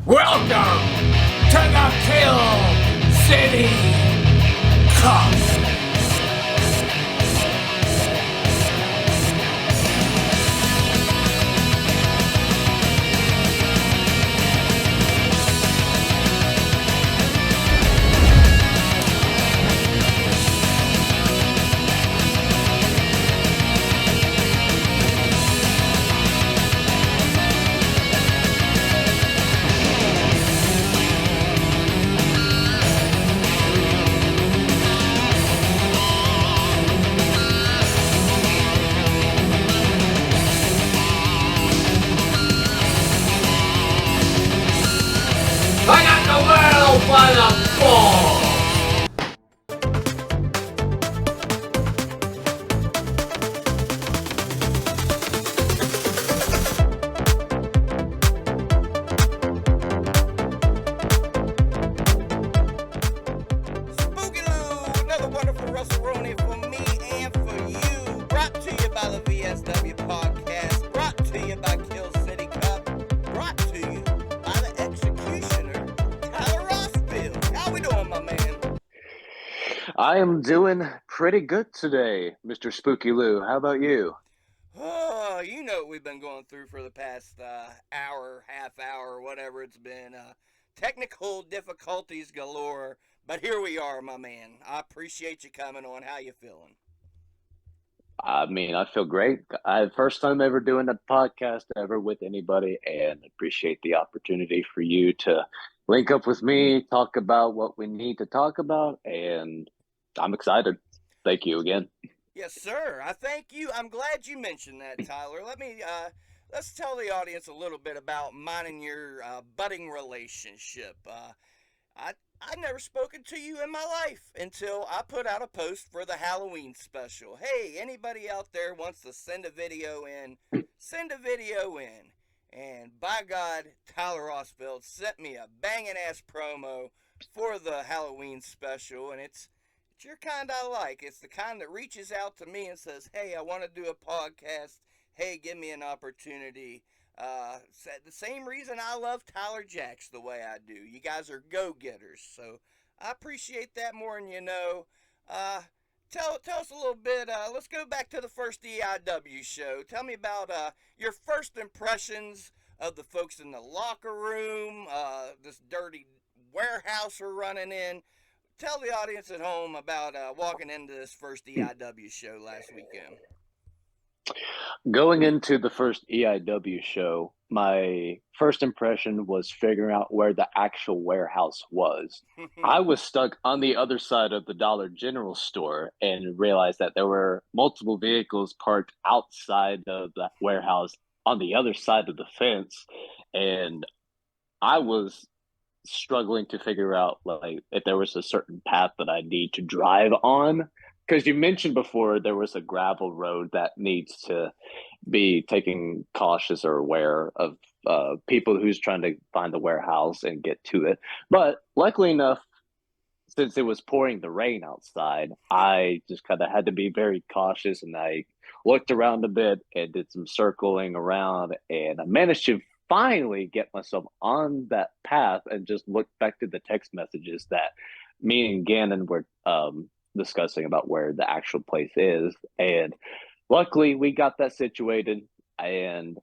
Welcome to the Kill City Cup. I got the world by the balls. Spooky Lou, another wonderful WrestleRoni for me and for you. Brought to you by the VSW Podcast. Brought to you by Kill City Cup. Brought to you by the Executioner, Tyler Rosfield. How we doing, my man? I am doing pretty good today, Mr. Spooky Lou. How about you? Oh, you know what we've been going through for the past hour, half hour, whatever it's been. Technical difficulties galore. But here we are, my man. I appreciate you coming on. How you feeling? I mean, I feel great. First time ever doing a podcast ever with anybody, and appreciate the opportunity for you to link up with me, talk about what we need to talk about, and I'm excited. Thank you again. Yes, sir. I thank you. I'm glad you mentioned that, Tyler. Let's tell the audience a little bit about mine and your budding relationship. I'd never spoken to you in my life until I put out a post for the Halloween special. Hey, anybody out there wants to send a video in, send a video in. And by God, Tyler Rosfield sent me a banging ass promo for the Halloween special, and it's your kind I like. It's the kind that reaches out to me and says, hey, I want to do a podcast. Hey, give me an opportunity. The same reason I love Tyler Jacks the way I do. You guys are go-getters, so I appreciate that more than you know. Tell us a little bit. Let's go back to the first EIW show. Tell me about your first impressions of the folks in the locker room, this dirty warehouse we're running in. Tell the audience at home about walking into this first EIW show last weekend. Going into the first EIW show, my first impression was figuring out where the actual warehouse was. I was stuck on the other side of the Dollar General store and realized that there were multiple vehicles parked outside of that warehouse on the other side of the fence. And I was struggling to figure out like if there was a certain path that I need to drive on. Because you mentioned before there was a gravel road that needs to be taken cautious or aware of people who's trying to find the warehouse and get to it. But luckily enough, since it was pouring the rain outside, I just kind of had to be very cautious, and I looked around a bit and did some circling around, and I managed to finally get myself on that path and just looked back to the text messages that me and Gannon were discussing about where the actual place is. And luckily we got that situated and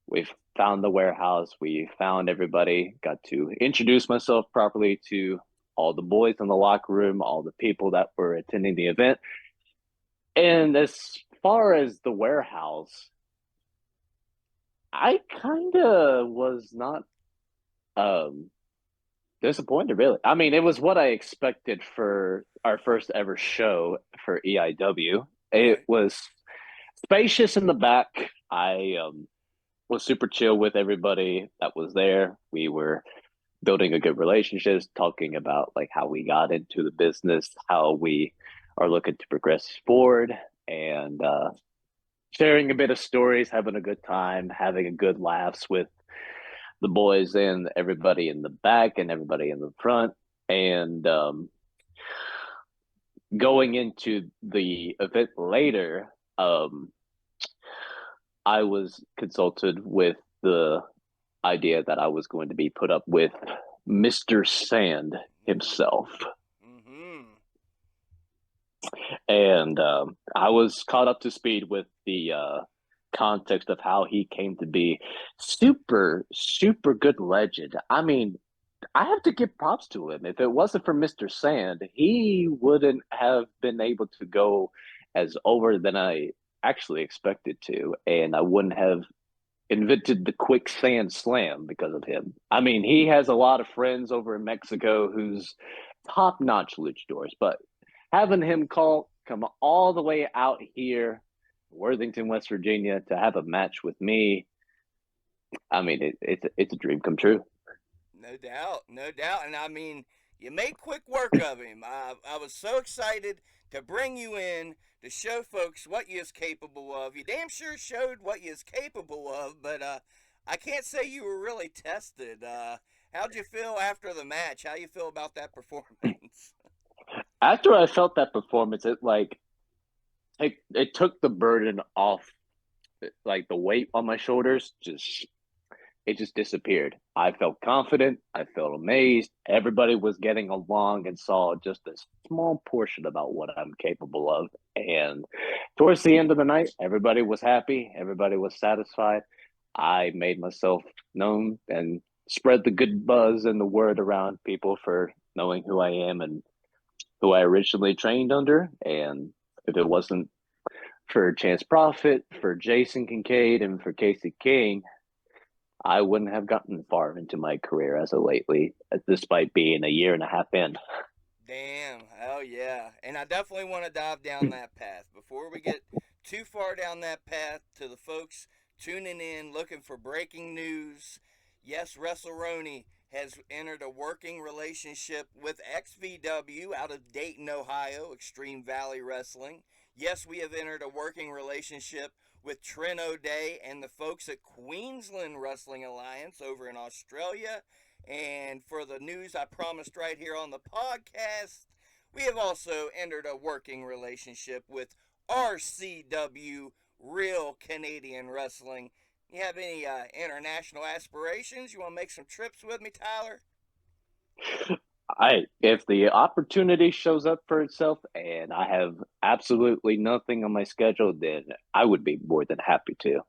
we found the warehouse. We found everybody, got to introduce myself properly to all the boys in the locker room, all the people that were attending the event. And as far as the warehouse, I kind of was not disappointed, really. I mean, it was what I expected for our first ever show for EIW. It was spacious in the back. I was super chill with everybody that was there. We were building a good relationship, talking about like how we got into the business, how we are looking to progress forward, and sharing a bit of stories, having a good time, having a good laughs with the boys and everybody in the back and everybody in the front. And going into the event later, I was consulted with the idea that I was going to be put up with Mr. Sand himself. Mm-hmm. And I was caught up to speed with the context of how he came to be super, super good legend. I mean, I have to give props to him. If it wasn't for Mr. Sand, he wouldn't have been able to go as over than I actually expected to, and I wouldn't have invented the quicksand slam because of him. I mean, he has a lot of friends over in Mexico who's top-notch luchadors, but having him come all the way out here, Worthington, West Virginia, to have a match with me, I mean, it's a dream come true. No doubt, no doubt. And I mean, you made quick work of him. I was so excited to bring you in to show folks what you is capable of. You damn sure showed what you is capable of, but I can't say you were really tested. How'd you feel after the match? How you feel about that performance? After I felt that performance, it took the burden off, like the weight on my shoulders just disappeared. I felt confident. I felt amazed. Everybody was getting along and saw just a small portion about what I'm capable of. And towards the end of the night, everybody was happy. Everybody was satisfied. I made myself known and spread the good buzz and the word around people for knowing who I am and who I originally trained under. And if it wasn't for Chance Profit, for Jason Kincaid, and for Casey King, I wouldn't have gotten far into my career as of lately, despite being a year and a half in. Damn, hell yeah. And I definitely want to dive down that path. Before we get too far down that path, to the folks tuning in looking for breaking news, yes, WrestleRoni has entered a working relationship with XVW out of Dayton, Ohio, Extreme Valley Wrestling. Yes, we have entered a working relationship with Trent O'Day and the folks at Queensland Wrestling Alliance over in Australia. And for the news I promised right here on the podcast, we have also entered a working relationship with RCW, Real Canadian Wrestling. You have any international aspirations? You want to make some trips with me, Tyler? If the opportunity shows up for itself and I have absolutely nothing on my schedule, then I would be more than happy to.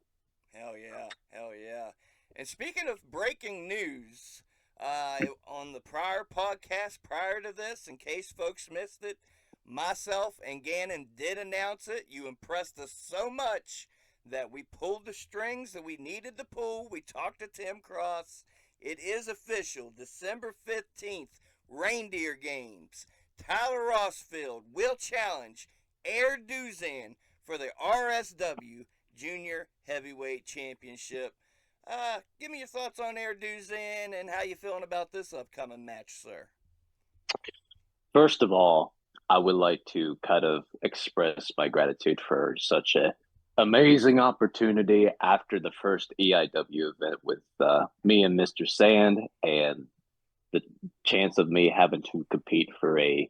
Hell yeah, hell yeah. And speaking of breaking news, on the prior podcast prior to this, in case folks missed it, myself and Gannon did announce it. You impressed us so much that we pulled the strings that we needed to pull. We talked to Tim Cross. It is official. December 15th, Reindeer Games. Tyler Rosfield will challenge Air Duzan for the RSW Junior Heavyweight Championship. Give me your thoughts on Air Duzan and how you feeling about this upcoming match, sir. First of all, I would like to kind of express my gratitude for such a amazing opportunity after the first EIW event with me and Mr. Sand, and the chance of me having to compete for a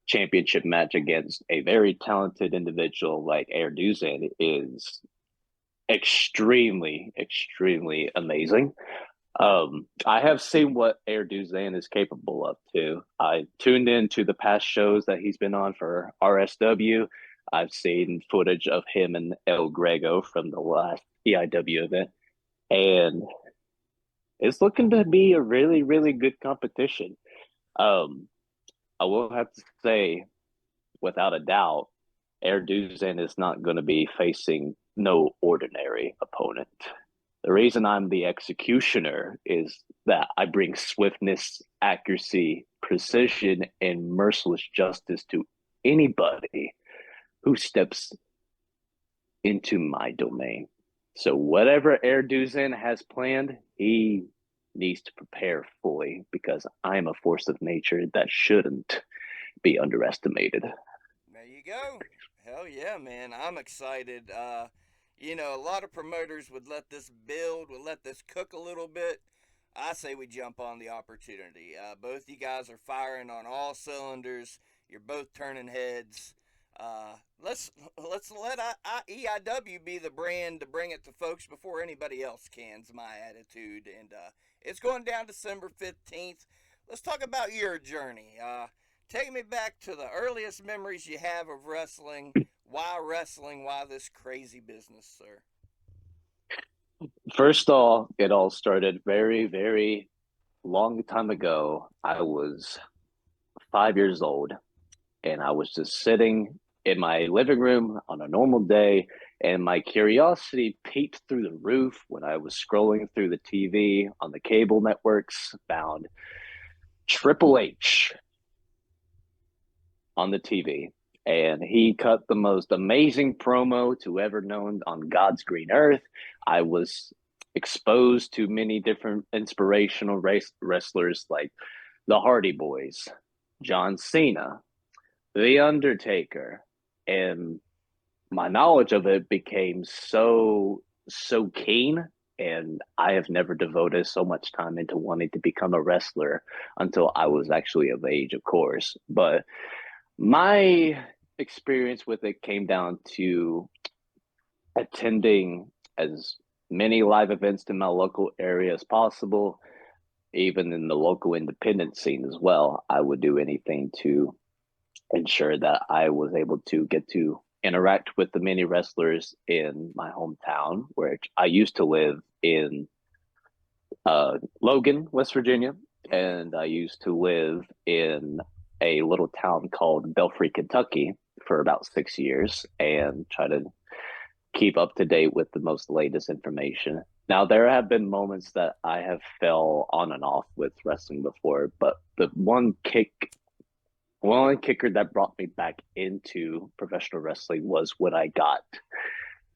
championship match against a very talented individual like Air Duzan is extremely, extremely amazing. I have seen what Air Duzan is capable of too. I tuned into the past shows that he's been on for RSW. I've seen footage of him and El Grego from the last EIW event, and it's looking to be a really, really good competition. Um, I will have to say, without a doubt, Air Duzan is not going to be facing no ordinary opponent. The reason I'm the executioner is that I bring swiftness, accuracy, precision, and merciless justice to anybody who steps into my domain. So whatever Air Duzan has planned, he needs to prepare fully because I'm a force of nature that shouldn't be underestimated. There you go. Hell yeah, man. I'm excited. A lot of promoters would let this build, would let this cook a little bit. I say we jump on the opportunity. Both you guys are firing on all cylinders. You're both turning heads. Let's let EIW be the brand to bring it to folks before anybody else can's my attitude. And it's going down December 15th. Let's talk about your journey. Take me back to the earliest memories you have of wrestling. Why wrestling? Why this crazy business, sir? First off, it all started very, very long time ago. I was 5 years old, and I was just sitting in my living room on a normal day, and my curiosity peeked through the roof when I was scrolling through the TV on the cable networks, found Triple H on the TV. And he cut the most amazing promo to ever known on God's green earth. I was exposed to many different inspirational wrestlers like the Hardy Boys, John Cena, The Undertaker, and my knowledge of it became so keen, and I have never devoted so much time into wanting to become a wrestler until I was actually of age, of course. But my experience with it came down to attending as many live events in my local area as possible, even in the local independent scene as well. I would do anything to ensure that I was able to get to interact with the many wrestlers in my hometown, where I used to live in Logan, West Virginia, and I used to live in a little town called Belfry, Kentucky for about 6 years and try to keep up to date with the most latest information. Now, there have been moments that I have fell on and off with wrestling before, but the one kicker that brought me back into professional wrestling was when I got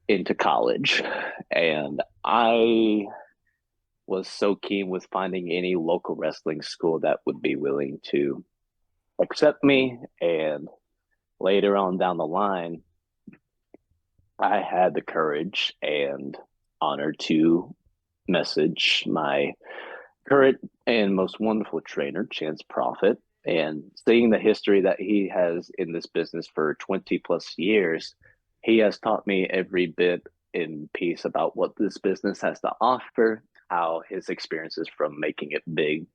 into college. And I was so keen with finding any local wrestling school that would be willing to accept me. And later on down the line, I had the courage and honor to message my current and most wonderful trainer, Chance Profit, and seeing the history that he has in this business for 20 plus years, he has taught me every bit in piece about what this business has to offer, how his experiences from making it big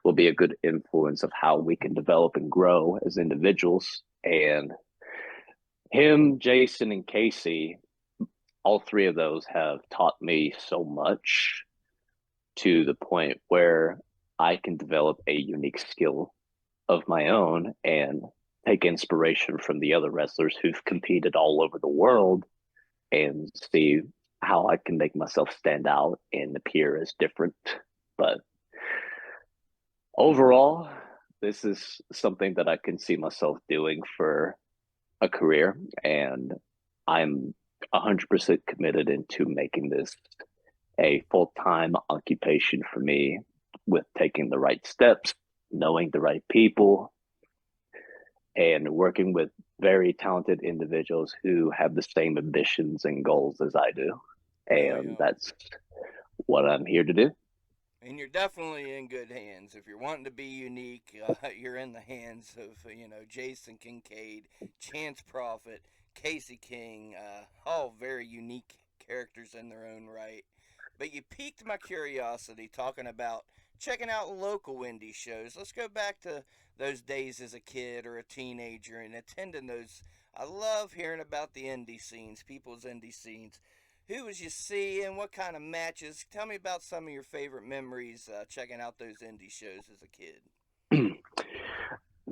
will be a good influence of how we can develop and grow as individuals. And him, Jason, and Casey, all three of those have taught me so much to the point where I can develop a unique skill of my own and take inspiration from the other wrestlers who've competed all over the world and see how I can make myself stand out and appear as different. But overall, this is something that I can see myself doing for a career, and I'm 100% committed into making this a full-time occupation for me, with taking the right steps, knowing the right people, and working with very talented individuals who have the same ambitions and goals as I do. And that's what I'm here to do. And you're definitely in good hands. If you're wanting to be unique, you're in the hands of, Jason Kincaid, Chance Profit, Casey King, all very unique characters in their own right. But you piqued my curiosity talking about checking out local indie shows. Let's go back to those days as a kid or a teenager and attending those. I love hearing about the indie scenes, people's indie scenes. Who was you seeing? What kind of matches? Tell me about some of your favorite memories checking out those indie shows as a kid.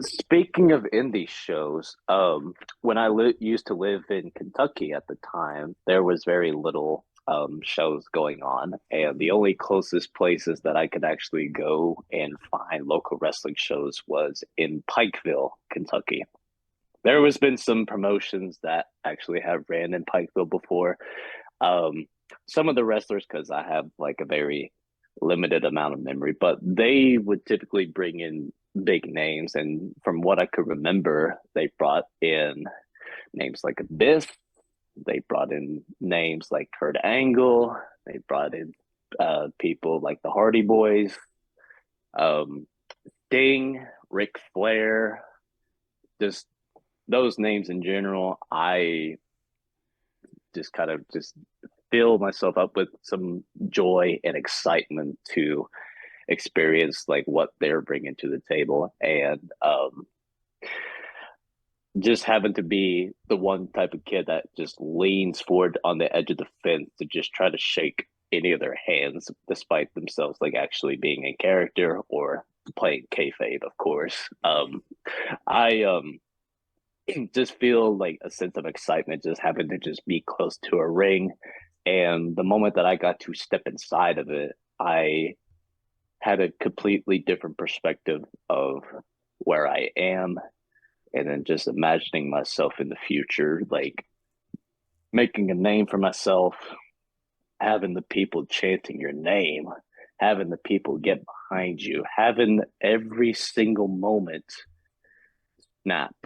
Speaking of indie shows, when I used to live in Kentucky at the time, there was very little shows going on, and the only closest places that I could actually go and find local wrestling shows was in Pikeville, Kentucky. There has been some promotions that actually have ran in Pikeville before. Some of the wrestlers, because I have like a very limited amount of memory, but they would typically bring in big names. And from what I could remember, they brought in names like Abyss. They brought in names like Kurt Angle. They brought in people like the Hardy Boys, Sting, Ric Flair, just those names in general, I just kind of just fill myself up with some joy and excitement to experience like what they're bringing to the table, and just happen to be the one type of kid that just leans forward on the edge of the fence to just try to shake any of their hands, despite themselves like actually being a character or playing kayfabe, of course. I just feel like a sense of excitement just having to just be close to a ring, and the moment that I got to step inside of it, I had a completely different perspective of where I am, and then just imagining myself in the future, like making a name for myself, having the people chanting your name, having the people get behind you, having every single moment snap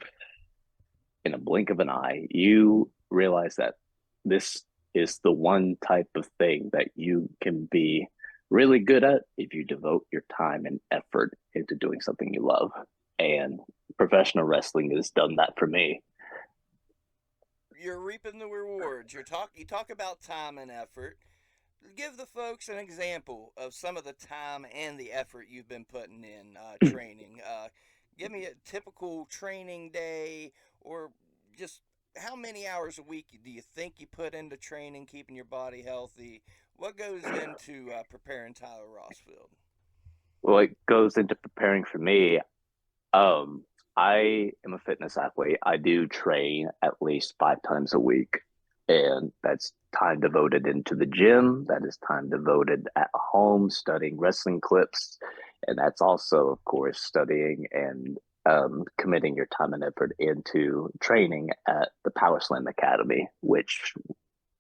in a blink of an eye. You realize that this is the one type of thing that you can be really good at if you devote your time and effort into doing something you love. And professional wrestling has done that for me. You're reaping the rewards. You talk about time and effort. Give the folks an example of some of the time and the effort you've been putting in training. Give me a typical training day, or just how many hours a week do you think you put into training, keeping your body healthy? What goes into preparing Tyler Rosfield? Well, it goes into preparing for me. I am a fitness athlete. I do train at least 5 times a week, and that's time devoted into the gym. That is time devoted at home studying wrestling clips, and that's also, of course, studying and committing your time and effort into training at the Powerslam Academy, which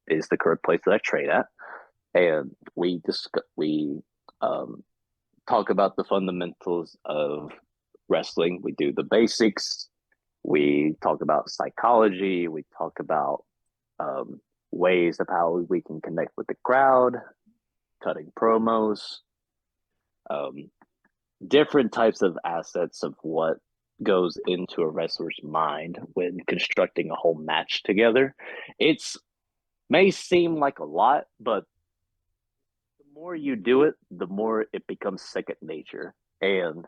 is the current place that I train at. And we um, talk about the fundamentals of wrestling. We do the basics. We talk about psychology. We talk about um, ways of how we can connect with the crowd, cutting promos, um, different types of assets of what goes into a wrestler's mind when constructing a whole match together. It's may seem like a lot, but the more you do it, the more it becomes second nature. And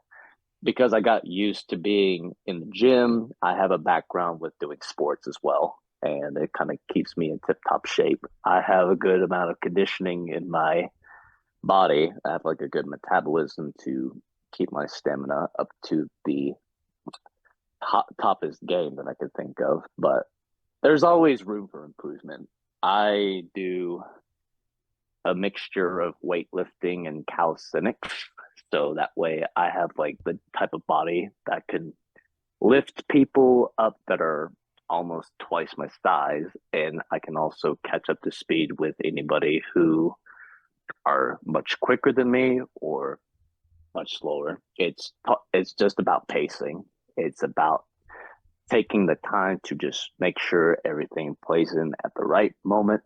because I got used to being in the gym, I have a background with doing sports as well. And it kind of keeps me in tip top shape. I have a good amount of conditioning in my body. I have like a good metabolism to keep my stamina up to the toppest game that I could think of. But there's always room for improvement. I do a mixture of weightlifting and calisthenics. So that way I have like the type of body that can lift people up that are almost twice my size. And I can also catch up to speed with anybody who are much quicker than me or much slower. It's just about pacing. It's about taking the time to just make sure everything plays in at the right moment,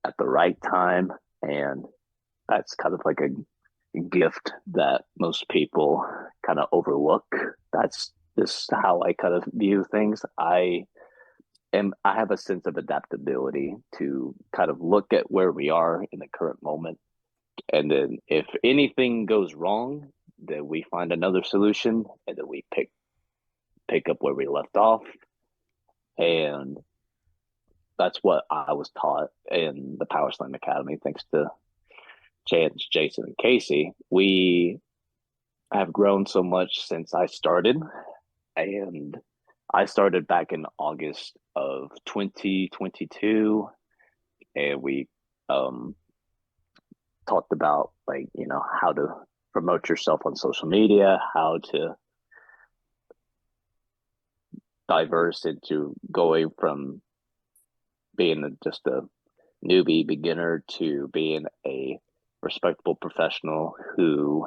at the right time, and that's kind of like a gift that most people kind of overlook. That's just how I kind of view things. I have a sense of adaptability to kind of look at where we are in the current moment, and then if anything goes wrong, then we find another solution, and then we pick up where we left off. And that's what I was taught in the Power Slam Academy, thanks to Chance, Jason, and Casey. We have grown so much since I started, and I started back in August of 2022, and we talked about like how to promote yourself on social media, how to diverse into going from being just a newbie beginner to being a respectable professional who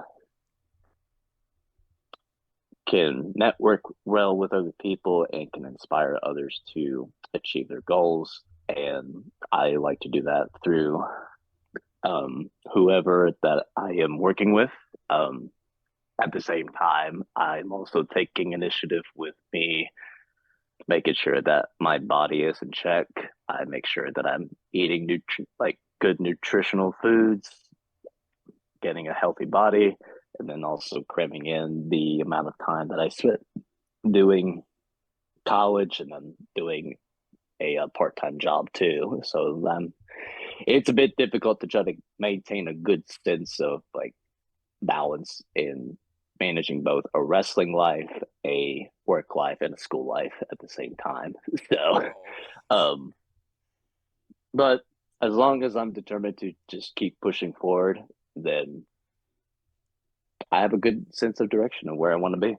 can network well with other people and can inspire others to achieve their goals. And I like to do that through whoever that I am working with. At the same time, I'm also taking initiative with me making sure that my body is in check. I make sure that I'm eating good nutritional foods, getting a healthy body, and then also cramming in the amount of time that I spent doing college and then doing a part-time job too. So it's a bit difficult to try to maintain a good sense of like balance in managing both a wrestling life, a work life, and a school life at the same time. So, Oh, um, but as long as I'm determined to just keep pushing forward, then I have a good sense of direction of where I want to be.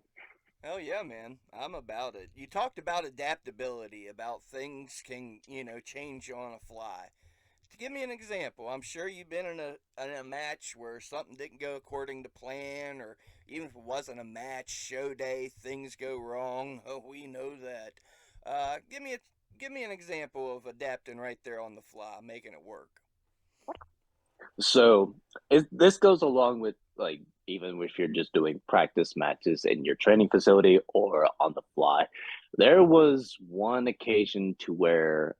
hell yeah, man. I'm about it. You talked about adaptability, about things can, change on a fly. Give me an example. I'm sure you've been in a match where something didn't go according to plan, or even if it wasn't a match, show day, things go wrong. Oh, we know that. Give me an example of adapting right there on the fly, making it work. So this goes along with like even if you're just doing practice matches in your training facility or on the fly. There was one occasion to where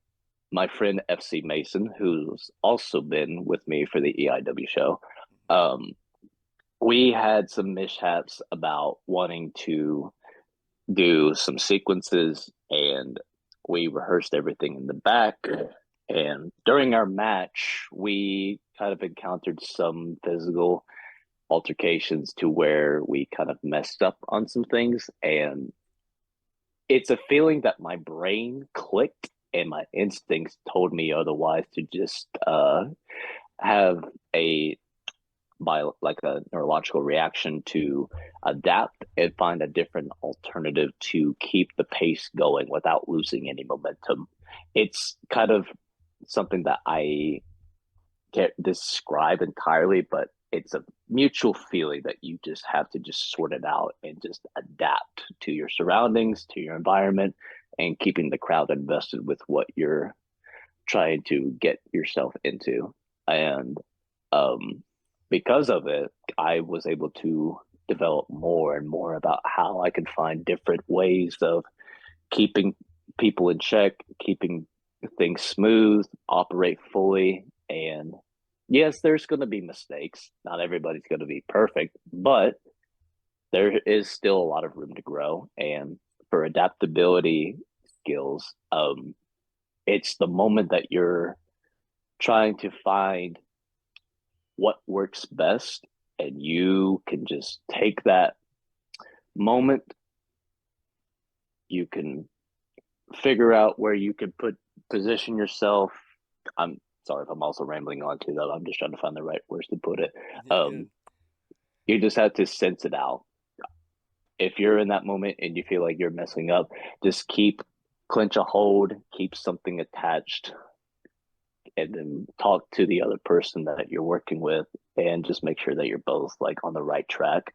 my friend FC Mason, who's also been with me for the EIW show, um, we had some mishaps about wanting to do some sequences, and we rehearsed everything in the back. And during our match, we kind of encountered some physical altercations to where we kind of messed up on some things. And it's a feeling that my brain clicked and my instincts told me otherwise to just have a like a neurological reaction to adapt and find a different alternative to keep the pace going without losing any momentum. It's kind of something that I can't describe entirely, but it's a mutual feeling that you just have to just sort it out and just adapt to your surroundings, to your environment, and keeping the crowd invested with what you're trying to get yourself into. And um, because of it, I was able to develop more and more about how I could find different ways of keeping people in check, keeping things smooth, operate fully. And yes, there's going to be mistakes. Not everybody's going to be perfect, but there is still a lot of room to grow. And for adaptability skills, it's the moment that you're trying to find what works best, and you can just take that moment. You can figure out where you can position yourself. I'm sorry if I'm also rambling on too, though. I'm just trying to find the right words to put it. You're good. You just have to sense it out. If you're in that moment and you feel like you're messing up, just clench a hold, keep something attached, and then talk to the other person that you're working with and just make sure that you're both like on the right track.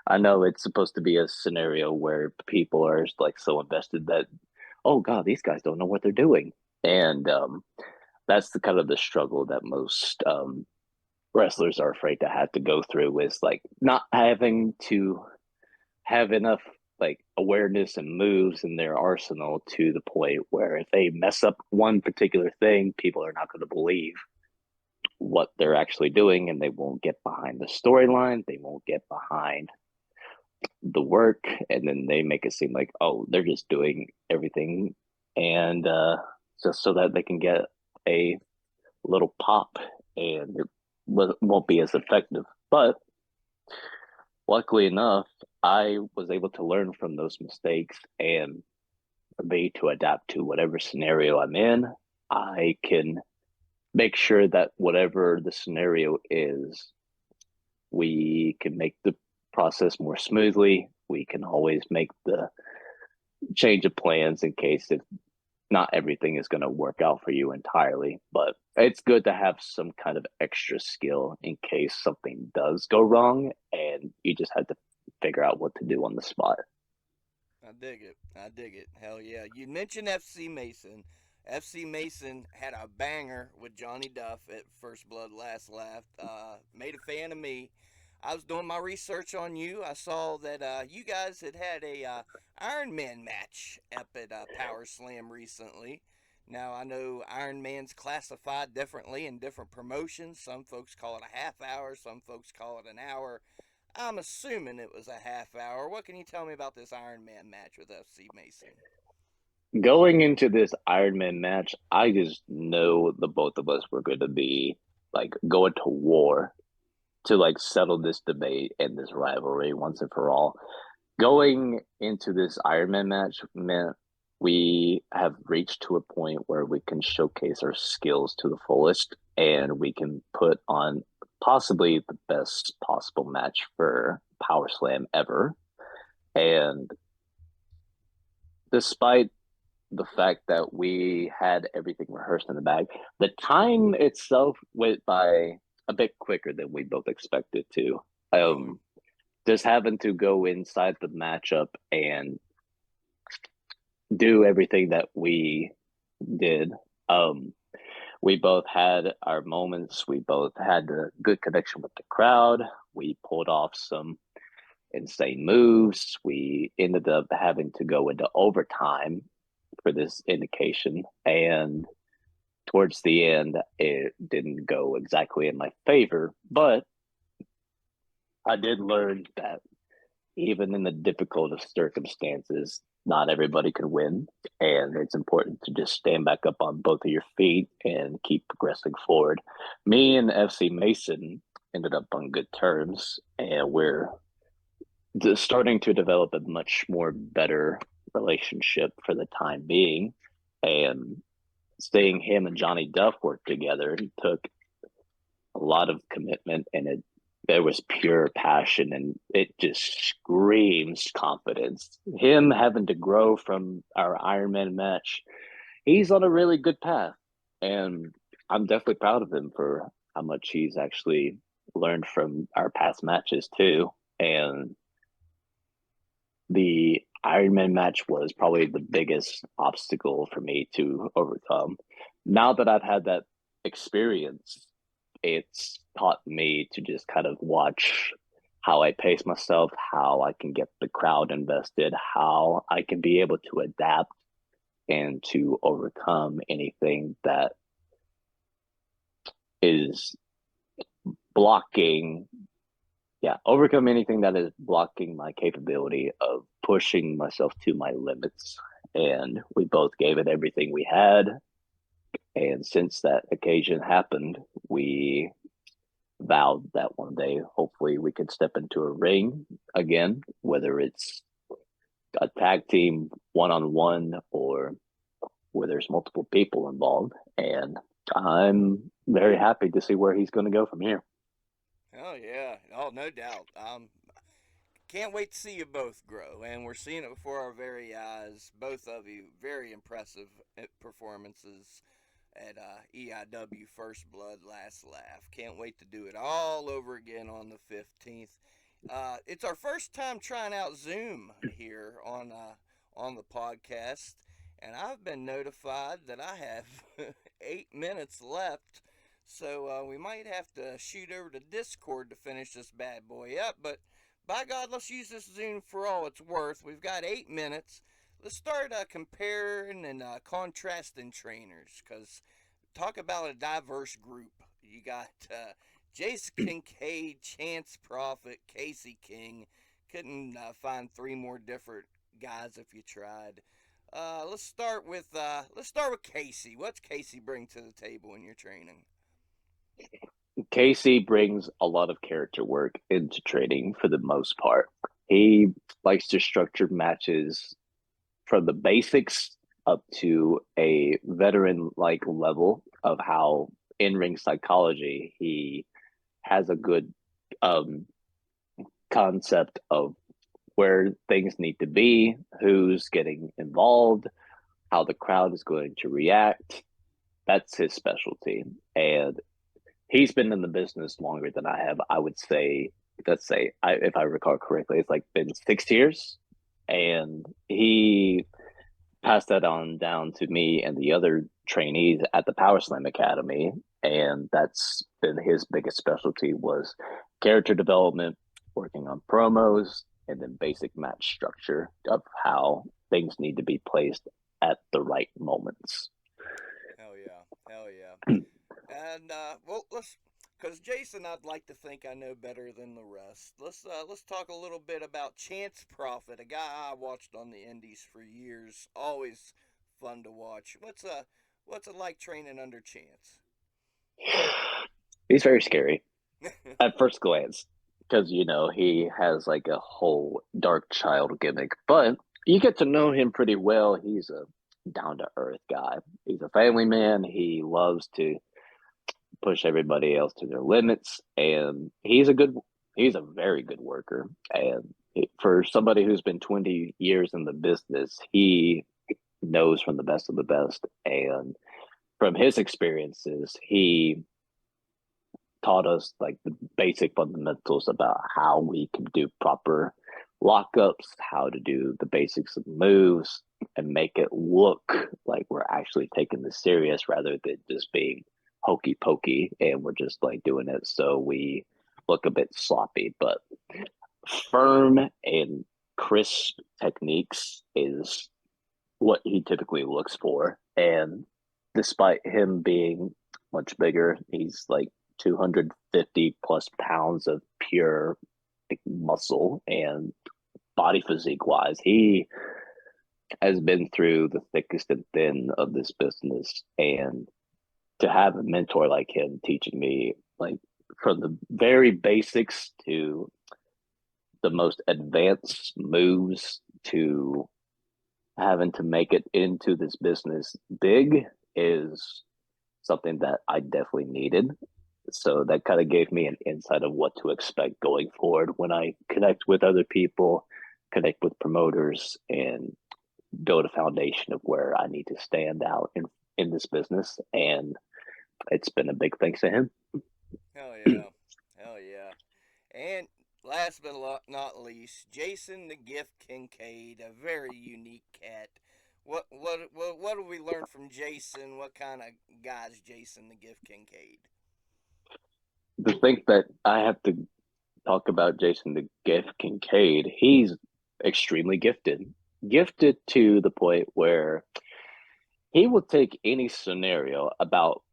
I know it's supposed to be a scenario where people are like so invested that, oh God, these guys don't know what they're doing. And that's the kind of the struggle that most wrestlers are afraid to have to go through is like not having to have enough like awareness and moves in their arsenal to the point where if they mess up one particular thing, people are not going to believe what they're actually doing and they won't get behind the storyline. They won't get behind the work. And then they make it seem like, oh, they're just doing everything and just so that they can get a little pop and it won't be as effective. But luckily enough, I was able to learn from those mistakes and for me to adapt to whatever scenario I'm in. I can make sure that whatever the scenario is, we can make the process more smoothly. We can always make the change of plans in case if not everything is going to work out for you entirely, but it's good to have some kind of extra skill in case something does go wrong and you just had to figure out what to do on the spot. I dig it. I dig it. Hell yeah. You mentioned FC Mason. FC Mason had a banger with Johnny Duff at First Blood Last Laugh. Made a fan of me. I was doing my research on you. I saw that you guys had a Iron Man match up at Power Slam recently. Now I know Iron Man's classified differently in different promotions. Some folks call it a half hour. Some folks call it an hour. I'm assuming it was a half hour. What can you tell me about this Iron Man match with FC Mason? Going into this Iron Man match, I just know the both of us were going to be like going to war to like settle this debate and this rivalry once and for all. Going into this Iron Man match meant we have reached to a point where we can showcase our skills to the fullest and we can put on possibly the best possible match for Power Slam ever. And despite the fact that we had everything rehearsed in the bag, the time itself went by a bit quicker than we both expected to. Oh, Just having to go inside the matchup and do everything that we did. Um, we both had our moments. We both had a good connection with the crowd. We pulled off some insane moves. We ended up having to go into overtime for this indication. And towards the end, it didn't go exactly in my favor. But I did learn that even in the difficult of circumstances, not everybody can win. And it's important to just stand back up on both of your feet and keep progressing forward. Me and FC Mason ended up on good terms, and we're starting to develop a much more better relationship for the time being. And seeing him and Johnny Duff work together took a lot of commitment, and there was pure passion, and it just screams confidence. Him having to grow from our Ironman match, he's on a really good path, and I'm definitely proud of him for how much he's actually learned from our past matches too. And the Ironman match was probably the biggest obstacle for me to overcome. Now that I've had that experience, it's taught me to just kind of watch how I pace myself, how I can get the crowd invested, how I can be able to adapt and to overcome anything that is blocking overcome anything that is blocking my capability of pushing myself to my limits. And we both gave it everything we had. And since that occasion happened, we vowed that one day, hopefully, we could step into a ring again, whether it's a tag team one on one or where there's multiple people involved. And I'm very happy to see where he's going to go from here. oh yeah. Oh, no doubt. Can't wait to see you both grow, and we're seeing it before our very eyes. Both of you, very impressive performances at EIW First Blood Last Laugh. Can't wait to do it all over again on the 15th. It's our first time trying out Zoom here on the podcast, and I've been notified that I have 8 minutes left. So we might have to shoot over to Discord to finish this bad boy up. But by God, let's use this Zoom for all it's worth. We've got 8 minutes. Let's start comparing and contrasting trainers, because talk about a diverse group. You got Jace Kincaid, Chance Prophet, Casey King. Couldn't find three more different guys if you tried. Let's start with Casey. What's Casey bring to the table in your training? Casey brings a lot of character work into training for the most part. He likes to structure matches from the basics up to a veteran like level of how in ring psychology he has a good um, concept of where things need to be, who's getting involved, how the crowd is going to react. That's his specialty. And he's been in the business longer than I have. I would say, if I recall correctly, it's like been 6 years. And he passed that on down to me and the other trainees at the Powerslam Academy. And that's been his biggest specialty was character development, working on promos, and then basic match structure of how things need to be placed at the right moments. Hell yeah. Hell yeah. And well, cause Jason, I'd like to think I know better than the rest. Let's talk a little bit about Chance Prophet, a guy I watched on the Indies for years. Always fun to watch. What's it like training under Chance? He's very scary at first glance because he has like a whole dark child gimmick, but you get to know him pretty well. He's a down to earth guy. He's a family man. He loves to push everybody else to their limits, and he's a very good worker. And for somebody who's been 20 years in the business, he knows from the best of the best. And from his experiences, he taught us like the basic fundamentals about how we can do proper lockups, how to do the basics of moves, and make it look like we're actually taking this serious rather than just being hokey pokey and we're just like doing it so we look a bit sloppy. But firm and crisp techniques is what he typically looks for. And despite him being much bigger, he's like 250 plus pounds of pure like, muscle and body physique wise. He has been through the thickest and thin of this business. And to have a mentor like him teaching me, like from the very basics to the most advanced moves to having to make it into this business big is something that I definitely needed. So that kind of gave me an insight of what to expect going forward when I connect with other people, connect with promoters, and build a foundation of where I need to stand out in this business. And it's been a big thanks to him. Hell yeah. Hell yeah. And last but not least, Jason the Gift Kincaid, a very unique cat. What do we learn from Jason? What kind of guy is Jason the Gift Kincaid? The thing that I have to talk about Jason the Gift Kincaid, he's extremely gifted. Gifted to the point where he will take any scenario about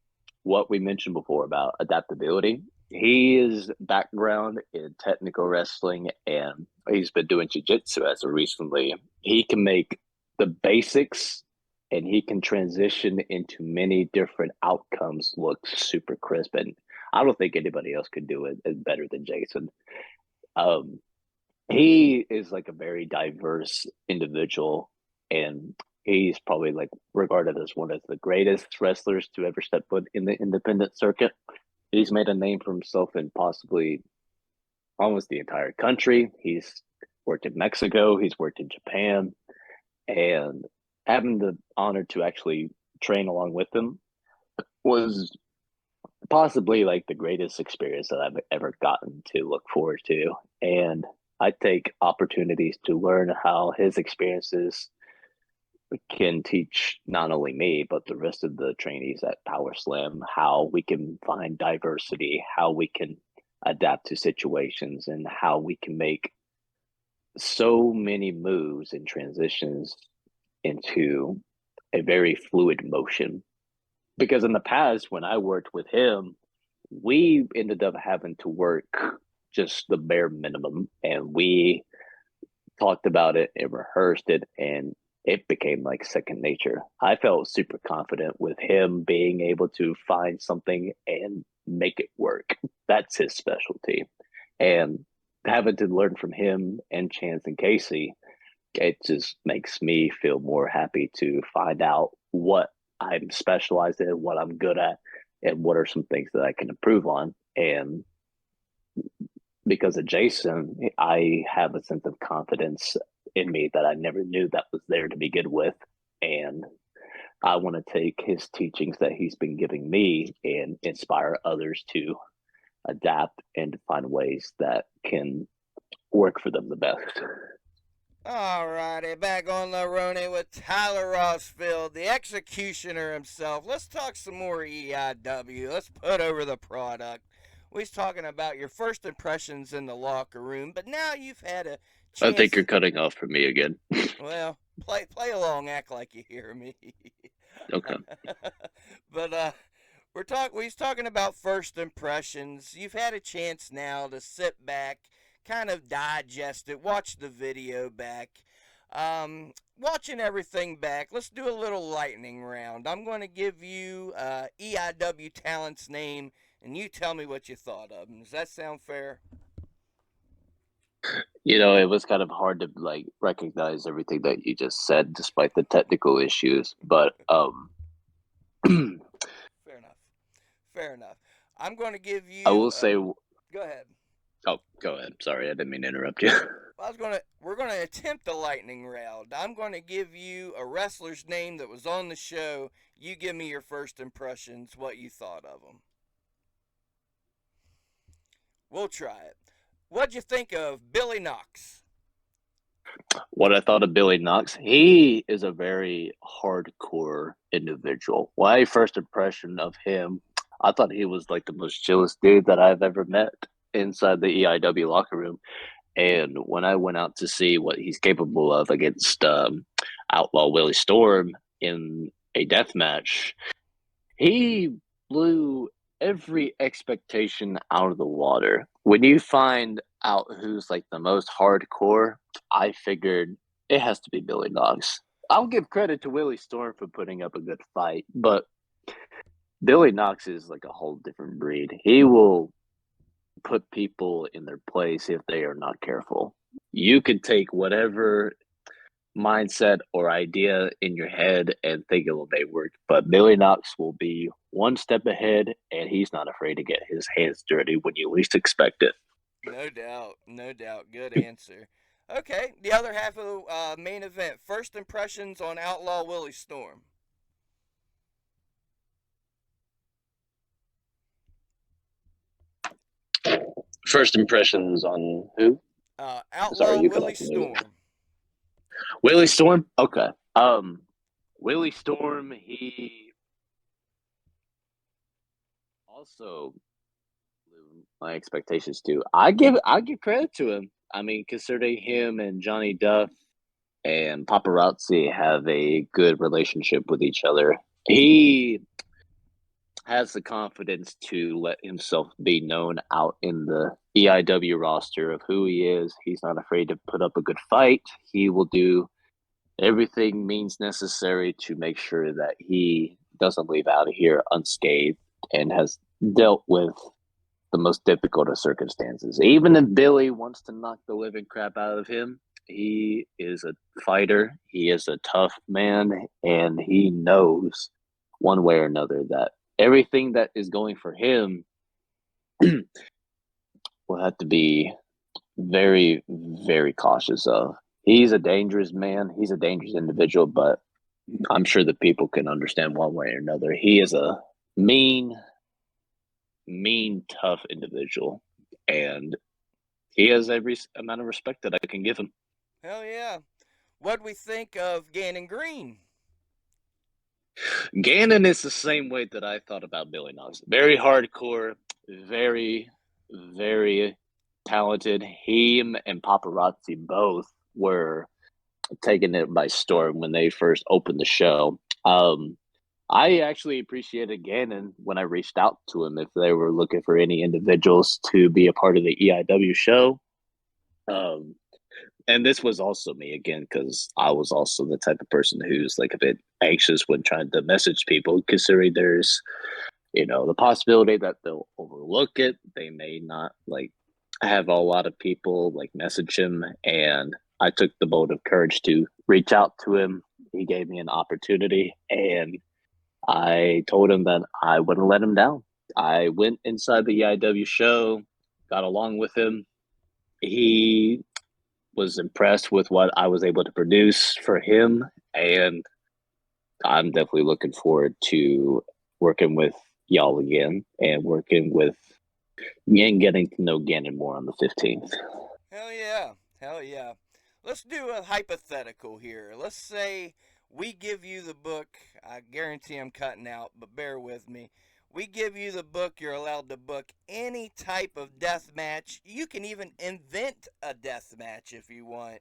what we mentioned before about adaptability. His background in technical wrestling and he's been doing jiu-jitsu as of recently. He can make the basics and he can transition into many different outcomes look super crisp. And I don't think anybody else could do it better than Jason. Um, he is like a very diverse individual and he's probably like regarded as one of the greatest wrestlers to ever step foot in the independent circuit. He's made a name for himself in possibly almost the entire country. He's worked in Mexico, he's worked in Japan, and having the honor to actually train along with him was possibly like the greatest experience that I've ever gotten to look forward to. And I take opportunities to learn how his experiences can teach not only me but the rest of the trainees at Powerslam how we can find diversity, how we can adapt to situations, and how we can make so many moves and transitions into a very fluid motion. Because in the past, when I worked with him, we ended up having to work just the bare minimum, and we talked about it and rehearsed it, and it became like second nature. I felt super confident with him being able to find something and make it work. That's his specialty. And having to learn from him and Chance and Casey, it just makes me feel more happy to find out what I'm specialized in, what I'm good at, and what are some things that I can improve on. And because of Jason, I have a sense of confidence in me that I never knew that was there to begin with. And I want to take his teachings that he's been giving me and inspire others to adapt and to find ways that can work for them the best. Alrighty, back on the Roni with Tyler Rosfield, the executioner himself. Let's talk some more EIW. Let's put over the product. we was talking about your first impressions in the locker room, but now you've had a I chance think you're to, cutting off for me again. well, play along, act like you hear me. Okay. But we was talking about first impressions. You've had a chance now to sit back, kind of digest it, watch the video back. Watching everything back, let's do a little lightning round. I'm going to give you EIW talent's name, and you tell me what you thought of him. Does that sound fair? It was kind of hard to like recognize everything that you just said, despite the technical issues. But Fair enough. Fair enough. I'm going to give I you. will say, Go ahead. oh, go ahead. Sorry, I didn't mean to interrupt you. We're gonna attempt a lightning round. I'm gonna give you a wrestler's name that was on the show. You give me your first impressions, what you thought of him. We'll try it. What'd you think of Billy Knox? What I thought of Billy Knox, he is a very hardcore individual. My first impression of him, I thought he was like the most chillest dude that I've ever met inside the EIW locker room. And when I went out to see what he's capable of against Outlaw Willie Storm in a death match, he blew every expectation out of the water. When you find out who's like the most hardcore, I figured it has to be Billy Knox. I'll give credit to Willie Storm for putting up a good fight, but Billy Knox is like a whole different breed. He will put people in their place if they are not careful. You could take whatever mindset or idea in your head and think it will may work, but Billy Knox will be one step ahead, and he's not afraid to get his hands dirty when you least expect it. No doubt, no doubt. Good answer. Okay, the other half of the main event. First impressions on Outlaw Willie Storm. First impressions on who? Sorry, Outlaw you cut Willie off the music. Storm. Willie Storm? Okay. Willie Storm, he also blew my expectations too. I give credit to him. I mean, considering him and Johnny Duff and Paparazzi have a good relationship with each other, he has the confidence to let himself be known out in the EIW roster of who he is. He's not afraid to put up a good fight. He will do everything means necessary to make sure that he doesn't leave out of here unscathed, and has dealt with the most difficult of circumstances. Even if Billy wants to knock the living crap out of him, he is a fighter. He is a tough man, and he knows one way or another that everything that is going for him will have to be very, very cautious of. He's a dangerous man. He's a dangerous individual, but I'm sure the people can understand one way or another. He is a mean, tough individual, and he has every amount of respect that I can give him. Hell yeah. What'd we think of Gannon Green? Gannon is the same way that I thought about Billy Knox. Very hardcore, very, very talented. Him and Paparazzi both were taking it by storm when they first opened the show. I actually appreciated Gannon when I reached out to him if they were looking for any individuals to be a part of the EIW show. And this was also me again, because I was also the type of person who's like a bit anxious when trying to message people, considering there's, the possibility that they'll overlook it. They may not like have a lot of people like message him. And I took the bold of courage to reach out to him. He gave me an opportunity, and I told him that I wouldn't let him down. I went inside the EIW show, got along with him. He was impressed with what I was able to produce for him, and I'm definitely looking forward to working with y'all again and working with and getting to know Gannon more on the 15th. Hell yeah. Hell yeah. Let's do a hypothetical here. Let's say we give you the book. I guarantee I'm cutting out, but bear with me. We give you the book. You're allowed to book any type of death match. You can even invent a death match if you want.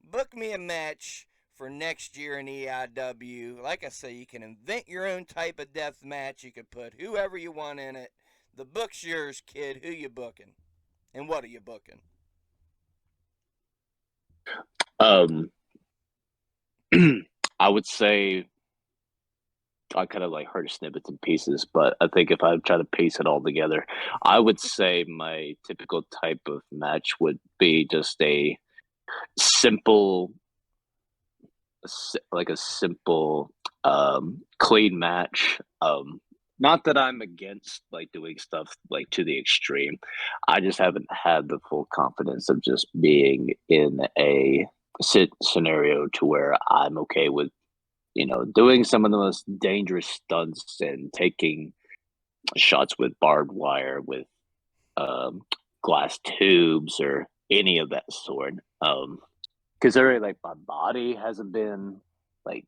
Book me a match for next year in EIW. Like I say, you can invent your own type of death match. You can put whoever you want in it. The book's yours, kid. Who you booking? And what are you booking? I would say I kind of like heard snippets and pieces, but I think if I try to piece it all together, I would say my typical type of match would be just a simple, like a simple, clean match. Not that I'm against like doing stuff like to the extreme. I just haven't had the full confidence of just being in a scenario to where I'm okay with doing some of the most dangerous stunts and taking shots with barbed wire, with um, glass tubes, or any of that sort. Considering like my body hasn't been like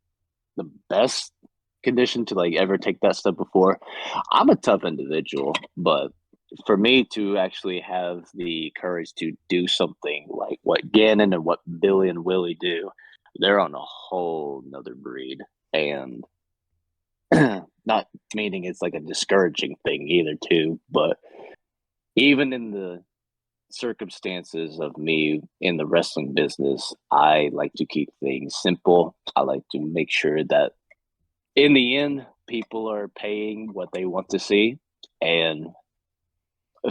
the best condition to like ever take that step before. I'm a tough individual, but for me to actually have the courage to do something like what Gannon and what Billy and Willie do, they're on a whole nother breed. And not meaning it's like a discouraging thing either too, but even in the circumstances of me in the wrestling business, I like to keep things simple. I like to make sure that in the end, people are paying what they want to see. And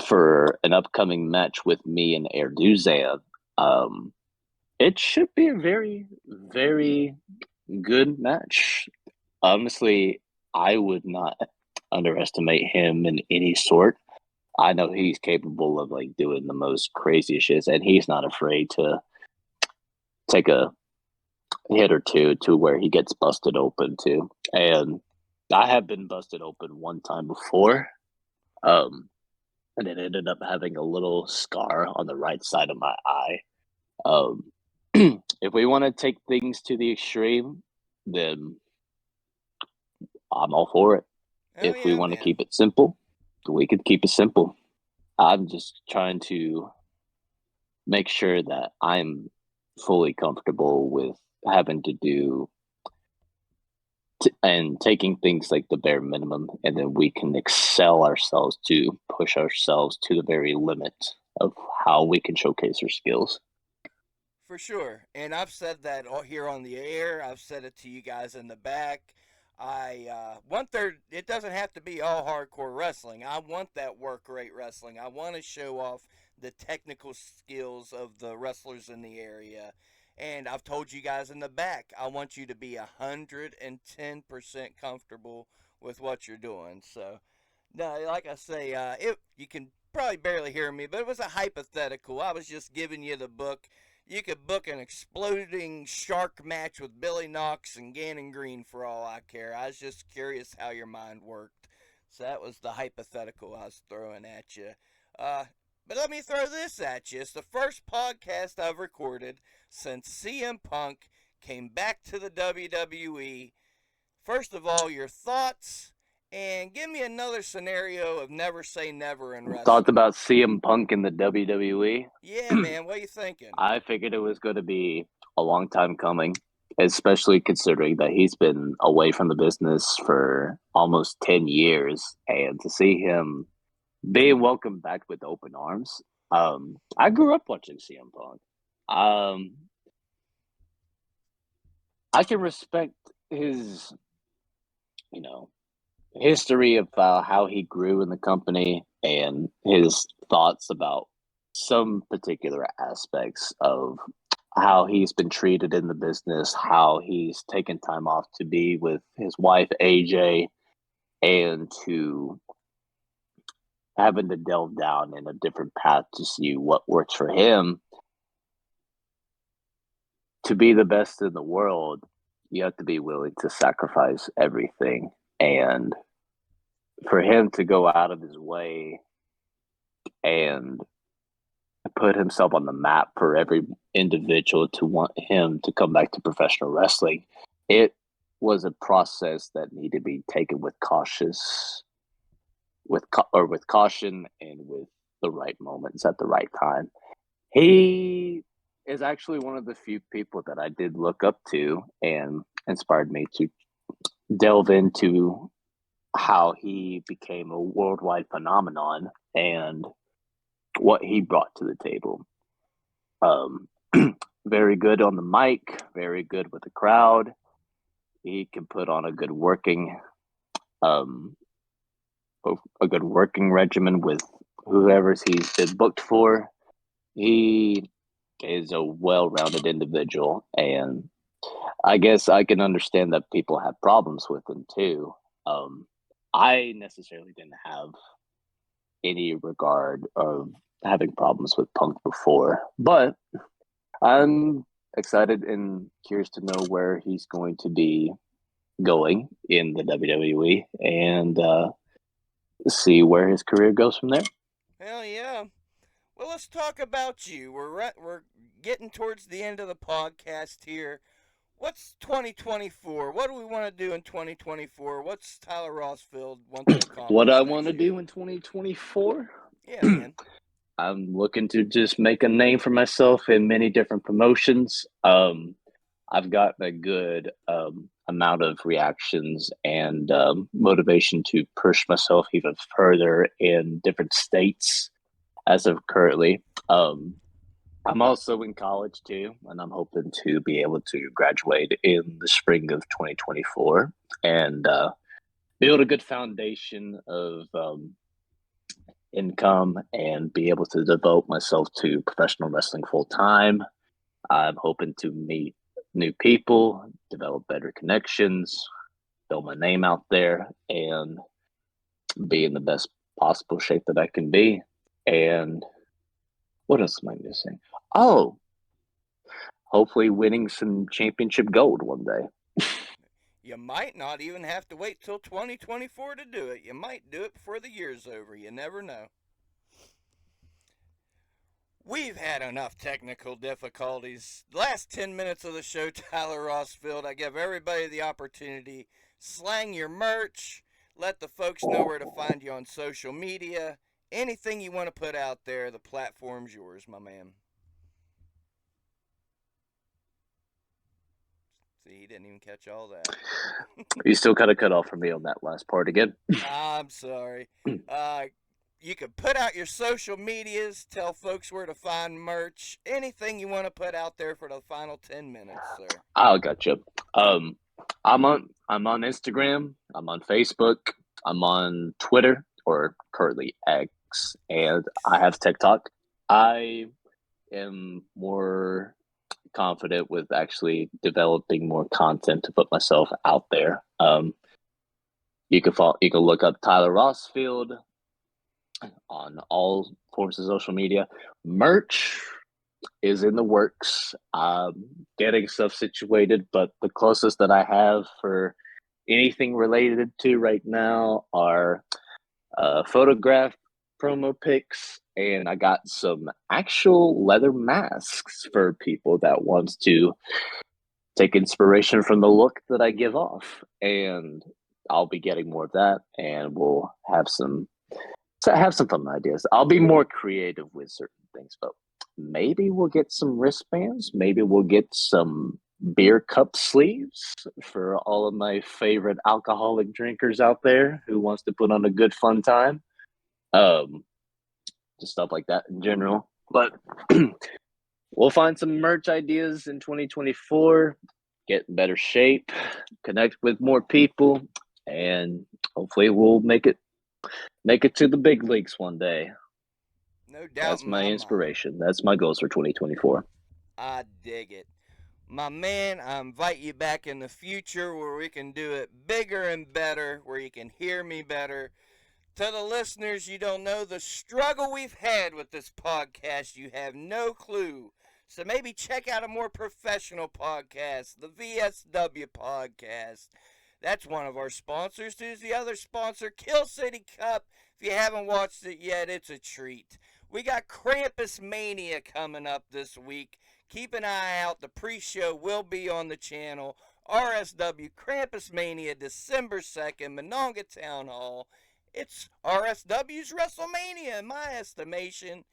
for an upcoming match with me and Air Duzan, it should be a very, very good match. Honestly, I would not underestimate him in any sort. I know he's capable of like doing the most craziest shit, and he's not afraid to take a hit or two to where he gets busted open too. And I have been busted open one time before, and it ended up having a little scar on the right side of my eye. Um, if we want to take things to the extreme, then I'm all for it. Oh If we yeah, want to man. keep it simple, we could keep it simple. I'm just trying to make sure that I'm fully comfortable with having to do and taking things like the bare minimum, and then we can excel ourselves to push ourselves to the very limit of how we can showcase our skills. For sure. And I've said that all here on the air. I've said it to you guys in the back. I want there. It doesn't have to be all hardcore wrestling. I want that work rate wrestling. I want to show off the technical skills of the wrestlers in the area. And I've told you guys in the back, I want you to be 110% comfortable with what you're doing. So, no, like I say, you can probably barely hear me, but it was a hypothetical. I was just giving you the book. You could book an exploding shark match with Billy Knox and Gannon Green for all I care. I was just curious how your mind worked. So that was the hypothetical I was throwing at you. But let me throw this at you. It's the first podcast I've recorded since CM Punk came back to the WWE. First of all, your thoughts, and give me another scenario of never say never in Thoughts wrestling. about CM Punk in the WWE? Yeah, man, what are you thinking? I figured it was going to be a long time coming, especially considering that he's been away from the business for almost 10 years. And to see him being welcomed back with open arms, I grew up watching CM Punk. Um, I can respect his, you know, history of how he grew in the company and his thoughts about some particular aspects of how he's been treated in the business, how he's taken time off to be with his wife AJ, and to having to delve down in a different path to see what works for him. To be the best in the world, you have to be willing to sacrifice everything. And for him to go out of his way and put himself on the map for every individual to want him to come back to professional wrestling, it was a process that needed to be taken with cautious with caution and with the right moments at the right time. He is actually one of the few people that I did look up to and inspired me to delve into how he became a worldwide phenomenon and what he brought to the table. Um, very good on the mic, very good with the crowd. He can put on a good working um, regimen with whoever he's been booked for. He is a well-rounded individual, and I guess I can understand that people have problems with him too. I necessarily didn't have any regard of having problems with Punk before, but I'm excited and curious to know where he's going to be going in the WWE and see where his career goes from there. Hell yeah. Well, let's talk about you. We're getting towards the end of the podcast here. What's 2024? What do we want to do in 2024? What's Tyler Rosfield want to accomplish? What I want to do in 2024? Yeah, man. I'm looking to just make a name for myself in many different promotions. I've gotten a good amount of reactions and motivation to push myself even further in different states as of currently. I'm also in college too, and I'm hoping to be able to graduate in the spring of 2024 and build a good foundation of income and be able to devote myself to professional wrestling full time. I'm hoping to meet new people, develop better connections, build my name out there, and be in the best possible shape that I can be. And what else am I missing? Oh, hopefully winning some championship gold one day. You might not even have to wait till 2024 to do it. You might do it before the year's over. You never know. We've had enough technical difficulties. The last 10 minutes of the show, Tyler Rosfield, I give everybody the opportunity. Slang your merch. Let the folks know where to find you on social media. Anything you want to put out there, the platform's yours, my man. See, he didn't even catch all that. You still kind of cut off for me on that last part again. I'm sorry. You can put out your social medias, tell folks where to find merch, anything you want to put out there for the final 10 minutes, sir. I gotcha. I'm on Instagram. I'm on Facebook. I'm on Twitter, or currently X, and I have TikTok. I am more confident with actually developing more content to put myself out there. You can look up Tyler Rosfield on all forms of social media. Merch is in the works. Getting stuff situated, but the closest that I have for anything related to right now are photograph promo pics, and I got some actual leather masks for people that wants to take inspiration from the look that I give off. And I'll be getting more of that, and we'll have some fun ideas. I'll be more creative with certain things, but maybe we'll get some wristbands. Maybe we'll get some beer cup sleeves for all of my favorite alcoholic drinkers out there who wants to put on a good fun time. Just stuff like that in general. But we'll find some merch ideas in 2024, get in better shape, connect with more people, and hopefully we'll make it to the big leagues one day. No doubt. That's my inspiration. That's my goals for 2024. I dig it. My man, I invite you back in the future where we can do it bigger and better, where you can hear me better. To the listeners, you don't know the struggle we've had with this podcast. You have no clue. So maybe check out a more professional podcast, the VSW podcast. That's one of our sponsors. Who's the other sponsor? Kill City Cup. If you haven't watched it yet, it's a treat. We got Krampus Mania coming up this week. Keep an eye out. The pre-show will be on the channel. RSW Krampus Mania, December 2nd, Monongah Town Hall. It's RSW's WrestleMania, in my estimation.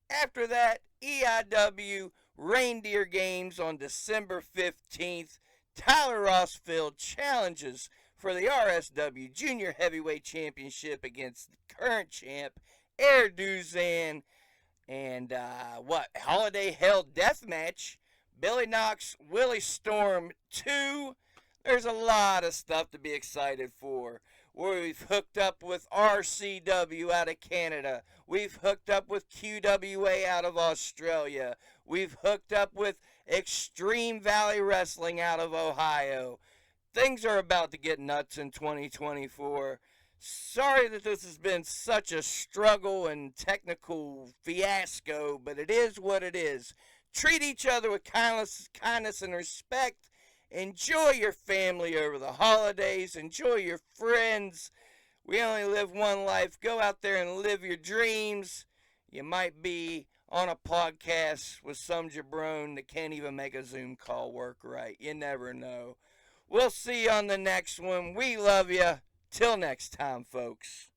After that, EIW Reindeer Games on December 15th. Tyler Rosfield challenges for the RSW Junior Heavyweight Championship against the current champ, Air Duzan. And Holiday Hell Death Match. Billy Knox, Willie Storm 2. There's a lot of stuff to be excited for. We've hooked up with RCW out of Canada. We've hooked up with QWA out of Australia. We've hooked up with Extreme Valley Wrestling out of Ohio. Things are about to get nuts in 2024. Sorry that this has been such a struggle and technical fiasco, but it is what it is. Treat each other with kindness and respect. Enjoy your family over the holidays. Enjoy your friends. We only live one life. Go out there and live your dreams. You might be on a podcast with some jabron that can't even make a Zoom call work right. You never know. We'll see you on the next one. We love you. Till next time, folks.